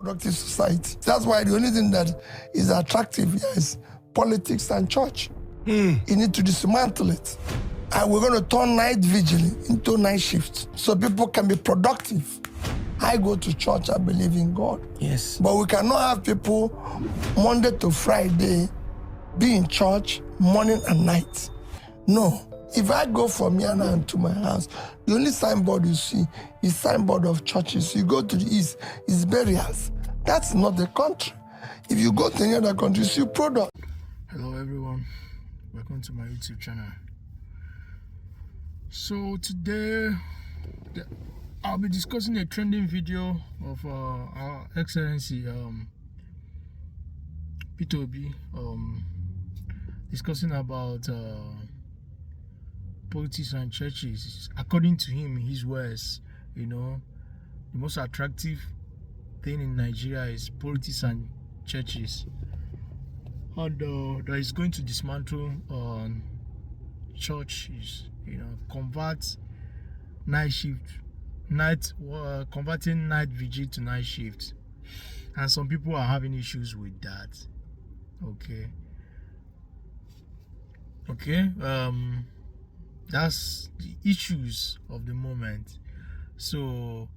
productive society. That's why the only thing that is attractive here is politics and church. You need to dismantle it. And we're going to turn night vigil into night shift so people can be productive. I go to church, I believe in God. Yes. But we cannot have people Monday to Friday be in church morning and night. No. If I go from here now to my house, the only signboard you see is signboard of churches. You go to the east, it's burials. That's not the country. If you go to any other country, you see product. Hello everyone, welcome to my YouTube channel. So today, I'll be discussing a trending video of our Excellency Peter Obi, discussing about politics and churches. According to him, in his words, the most attractive thing in Nigeria is politics and churches, and that is going to dismantle churches, convert night shift, converting night vigil to night shift, and some people are having issues with that. Okay, that's the issues of the moment. So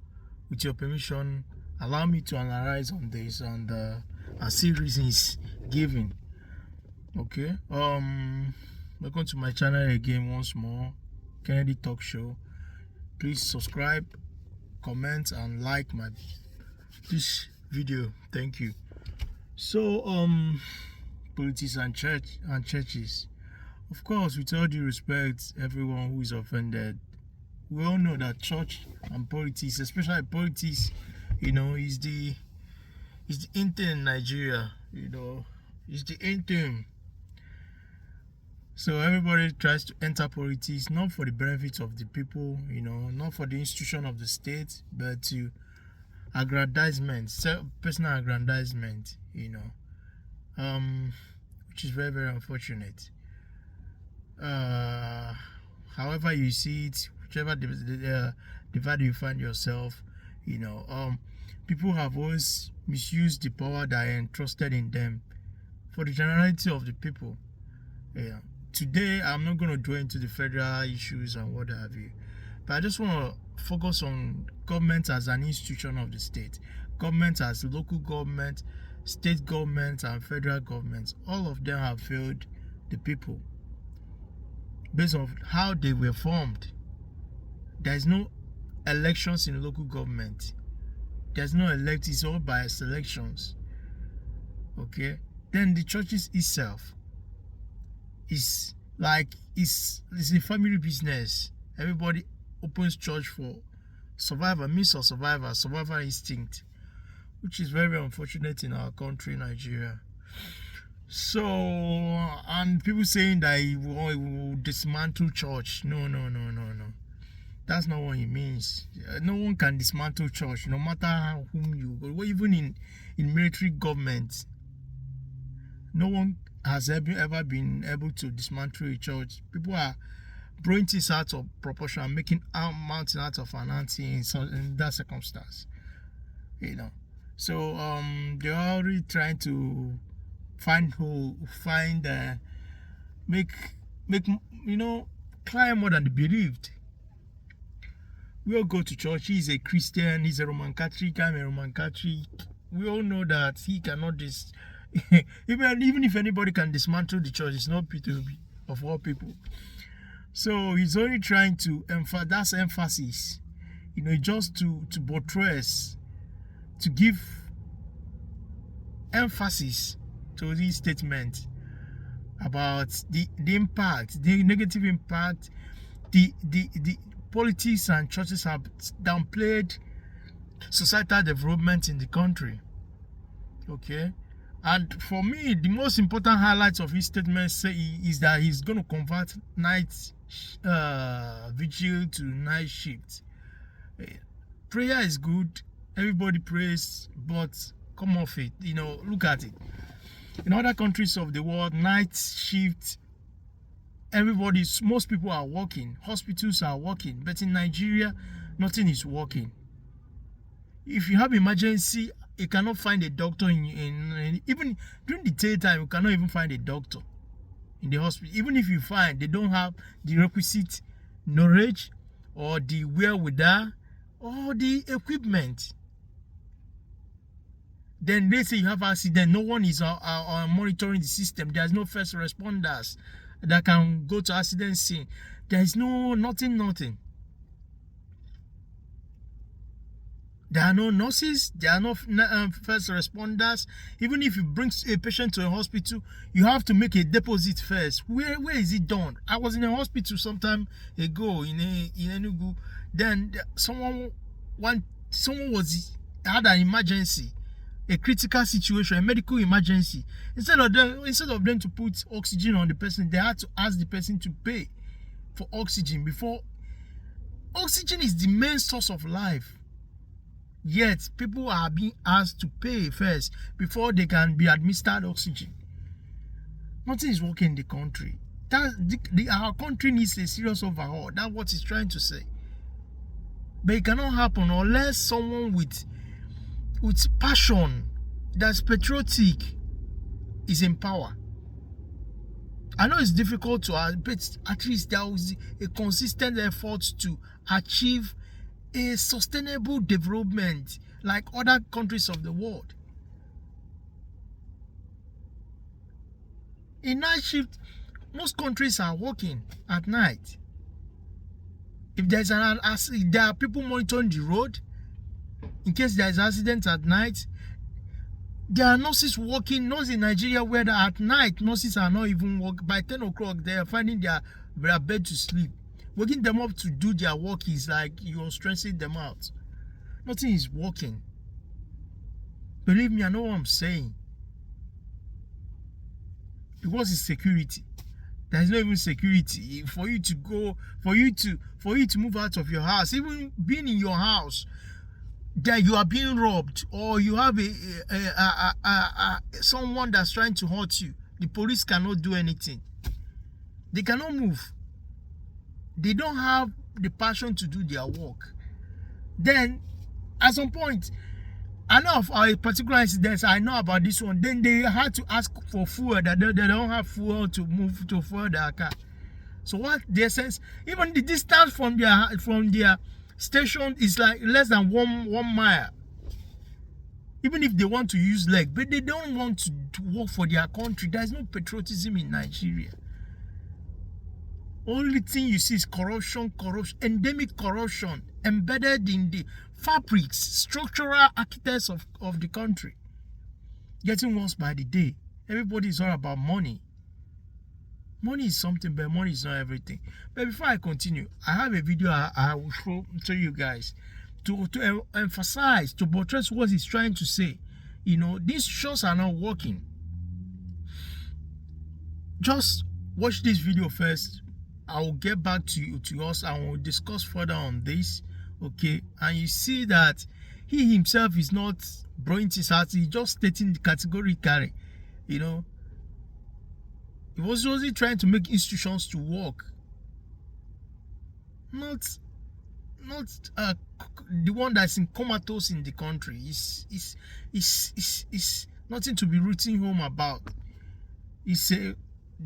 with your permission, allow me to analyze on this and see reasons given. Okay, welcome to my channel again once more, Kennedy Talk Show. Please subscribe, comment and like this video. Thank you. So politics and churches. Of course, with all due respect, everyone who is offended, we all know that church and politics, especially politics, is the in thing in Nigeria. It's the in thing. So everybody tries to enter politics not for the benefit of the people, not for the institution of the state, but to aggrandizement, personal aggrandizement, which is very, very unfortunate. However you see it, whichever divide you find yourself, people have always misused the power that are entrusted in them for the generality of the people. Today I'm not going to dwell into the federal issues and what have you, but I just want to focus on government as an institution of the state, government as local government, state government and federal government. All of them have failed the people based on how they were formed. There is no elections in local government. There's no elect, it's all by selections. Okay, then the churches itself is like it's a family business. Everybody opens church for survival instinct, which is very unfortunate in our country, Nigeria. So, and people saying that he will dismantle church. No. That's not what he means. No one can dismantle church, no matter whom you go. Even in military government, no one has ever been able to dismantle a church. People are blowing things out of proportion and making a mountain out of an ant in that circumstance. So they're already trying to climb more than they believed. We all go to church. He's a Christian, he's a Roman Catholic, I'm a Roman Catholic. We all know that he cannot even if anybody can dismantle the church, it's not Peter of all people. So he's only trying to that's emphasis, just to buttress, to give emphasis to this statement about the impact, the negative impact the politics and churches have downplayed societal development in the country. Okay, and for me, the most important highlights of his statement is that he's going to convert night vigil to night shift. Prayer is good, everybody prays, but come off it. Look at it. In other countries of the world, night shift, most people are working, hospitals are working, but in Nigeria, nothing is working. If you have emergency you cannot find a doctor in even during the daytime. You cannot even find a doctor in the hospital. Even if you find, they don't have the requisite knowledge or the wherewithal or the equipment. Then they say you have accident. No one is monitoring the system. There's no first responders that can go to accident scene. There is nothing. There are no nurses. There are no first responders. Even if you bring a patient to a hospital, you have to make a deposit first. Where is it done? I was in a hospital some time ago in Enugu. Then someone had an emergency, a critical situation, a medical emergency. Instead of them to put oxygen on the person, they had to ask the person to pay for oxygen before. Oxygen is the main source of life. Yet people are being asked to pay first before they can be administered oxygen. Nothing is working in the country. Our country needs a serious overhaul. That's what he's trying to say. But it cannot happen unless someone with passion, that's patriotic, is in power. I know it's difficult to, but at least there was a consistent effort to achieve a sustainable development like other countries of the world. In night shift, most countries are working at night. If there are people monitoring the road, in case there is an accident at night, there are nurses working. Nurses in Nigeria where at night nurses are not even working. By 10 o'clock, they are finding their bed to sleep. Waking them up to do their work is like you're stressing them out. Nothing is working. Believe me, I know what I'm saying. Because it's security. There's not even security for you to go, for you to move out of your house. Even being in your house, that you are being robbed, or you have someone that's trying to hurt you. The police cannot do anything. They cannot move. They don't have the passion to do their work. Then, at some point, I know of a particular incident, I know about this one. Then they had to ask for fuel, that they don't have fuel to move to fuel their car. So what the essence, even the distance from their station is like less than one mile. Even if they want to use leg, but they don't want to work for their country. There's no patriotism in Nigeria. Only thing you see is corruption, endemic corruption, embedded in the fabrics, structural architects of the country. Getting worse by the day. Everybody is all about money. Money is something, but money is not everything. But before I continue, I have a video I will show you guys to emphasize, to buttress what he's trying to say. You know, these shows are not working. Just watch this video first. I will get back to us and we'll discuss further on this. Okay, and you see that he himself is not blowing his heart, he's just stating categorically, you know. He was only trying to make institutions to work, not the one that's in comatose in the country. It's nothing to be rooting home about. It's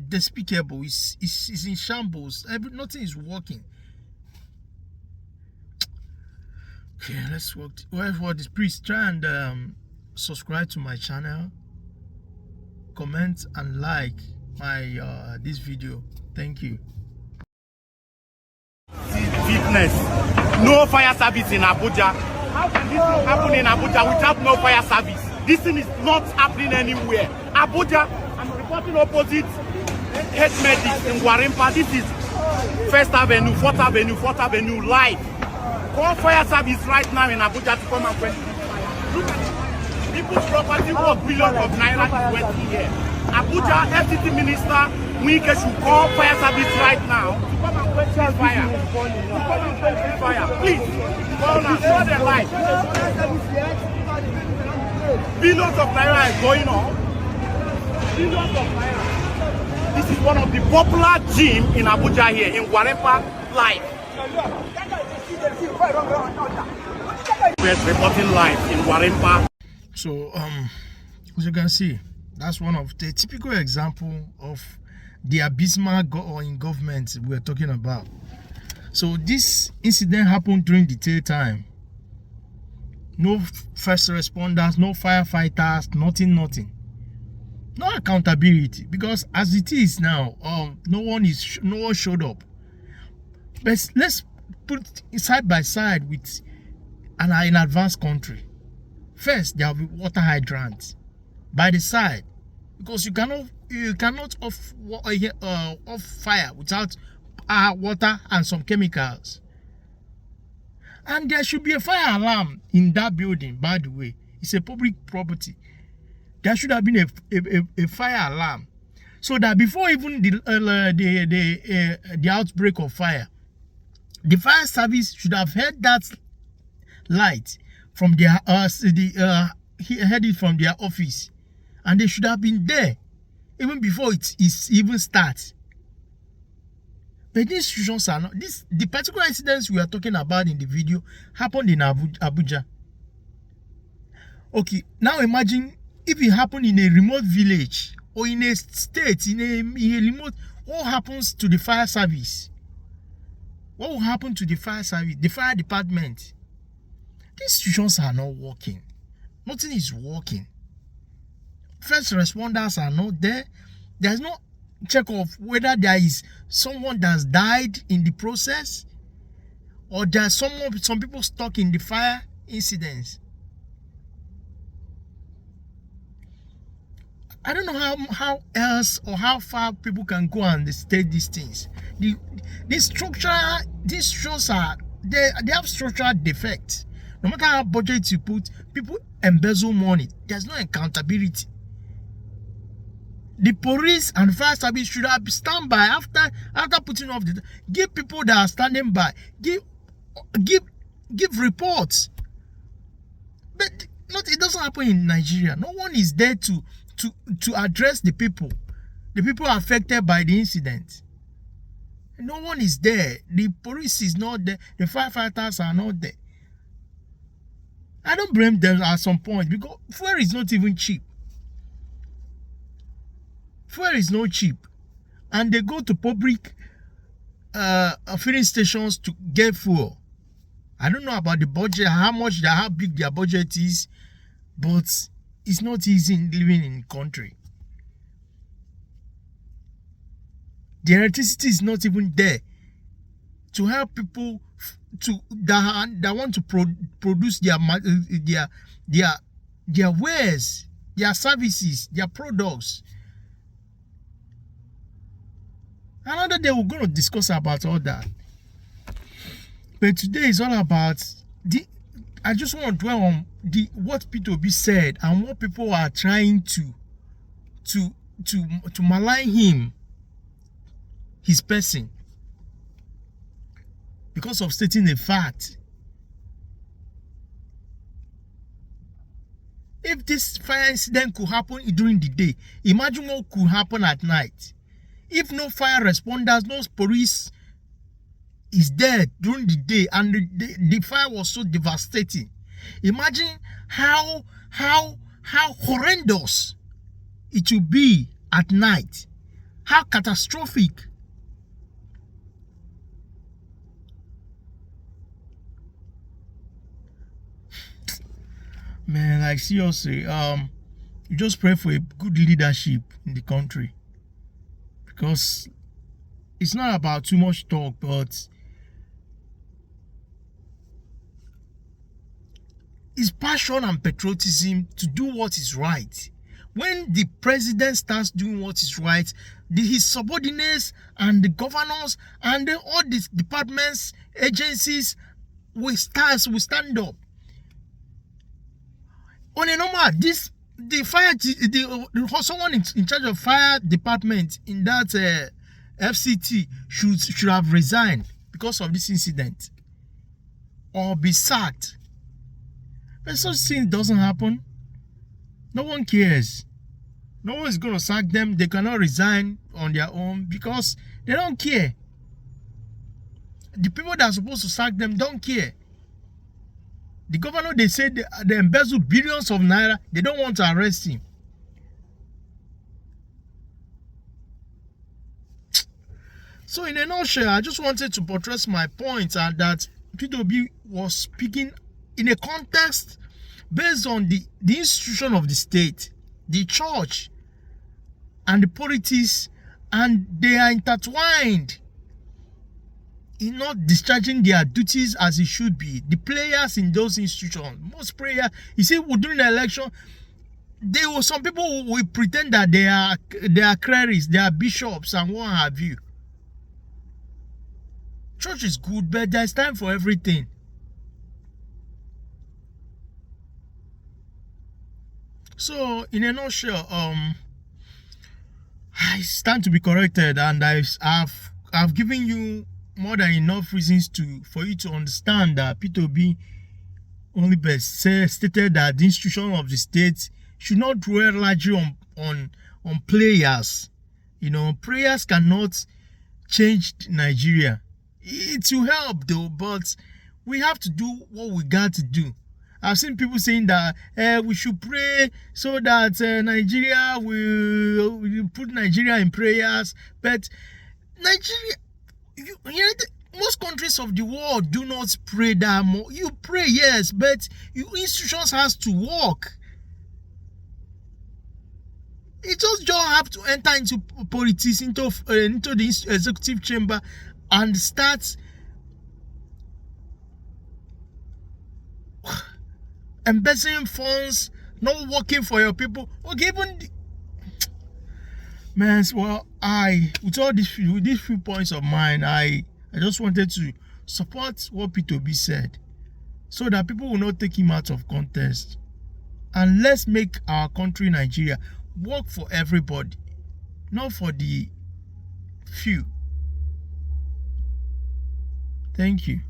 despicable. It's in shambles. Nothing is working. Okay, let's work. For this, please try and subscribe to my channel, comment and like my this video. Thank you. Fitness. No fire service in Abuja. How can this happen in Abuja without no fire service? This thing is not happening anywhere. Abuja, I'm reporting opposite Head Medics in Warimpa. This is First Avenue, 4th Avenue, live. Call fire service right now in Abuja to come and quench this fire. Look at it. People's property worth billions of naira is waiting here. Abuja FCT Minister Wike should call fire service right now to come and quench this fire. To come and quench this fire. Please, call now, show the light. Billions of naira is going on. Billions of naira. This is one of the popular gym in Abuja here, in Warimpa, live. We're reporting live in Warimpa. So as you can see, that's one of the typical example of the abysmal in government we're talking about. So this incident happened during the daytime. No first responders, no firefighters, nothing. No accountability, because as it is now, no one showed up. But let's put it side by side with an advanced country. First, there will be water hydrants by the side, because you cannot off fire without water and some chemicals. And there should be a fire alarm in that building. By the way, it's a public property. There should have been a fire alarm, so that before even the outbreak of fire, the fire service should have heard that light from their headed from their office, and they should have been there even before it even starts. But these situations are not. The particular incidents we are talking about in the video happened in Abuja. Okay, now imagine if it happened in a remote village or in a state, in a remote. What happens to the fire service? What will happen to the fire service, the fire department? These situations are not working. Nothing is working. First responders are not there. There's no check of whether there is someone that's died in the process, or there's some people stuck in the fire incidents. I don't know how else or how far people can go and state these things. These structures are they have structural defects. No matter how budget you put, people embezzle money. There's no accountability. The police and fire service should have stand by after putting off the. Give people that are standing by. Give reports. But it doesn't happen in Nigeria. No one is there to address the people affected by the incident. No one is there. The police is not there. The firefighters are not there. I don't blame them at some point, because fuel is not even cheap. Fuel is not cheap, and they go to public filling stations to get fuel. I don't know about the budget, how big their budget is, but it's not easy living in the country. The electricity is not even there to help people that want to produce their wares, their services, their products. Another day we're going to discuss about all that. But today is all about I just want to dwell on what P2B said and what people are trying to malign him, his person, because of stating a fact. If this fire incident could happen during the day, imagine what could happen at night. If no fire responders, no police is there during the day, and the fire was so devastating, imagine how horrendous it will be at night, how catastrophic. Man, like seriously, you just pray for a good leadership in the country, because it's not about too much talk, but it's passion and patriotism to do what is right. When the president starts doing what is right, his subordinates and the governors and all these departments, agencies will stand up. On a normal, someone in charge of fire department in that FCT should have resigned because of this incident, or be sacked. But such thing doesn't happen. No one cares. No one is going to sack them. They cannot resign on their own because they don't care. The people that are supposed to sack them don't care. The governor, they say they embezzle billions of naira. They don't want to arrest him. So in a nutshell, I just wanted to buttress my point, and that P2B was speaking in a context based on the institution of the state, the church, and the politics, and they are intertwined in not discharging their duties as it should be. The players in those institutions, most players, you see, during the election, some people will pretend that they are clerics, they are bishops, and what have you. Church is good, but there's time for everything. So, in a nutshell, I stand to be corrected, and I've given you more than enough reasons for you to understand that P2B only best stated that the institution of the state should not dwell largely on players. You know, players cannot change Nigeria. It will help though, but we have to do what we got to do. I've seen people saying that we should pray so that Nigeria will put Nigeria in prayers. But Nigeria, most countries of the world do not pray that much. You pray, yes, but your institutions has to work. It just don't have to enter into politics, into the executive chamber, and start embezzling funds, not working for your people. Okay, even man, well, with all these few points of mine, I just wanted to support what P2B said, so that people will not take him out of context. And let's make our country, Nigeria, work for everybody, not for the few. Thank you.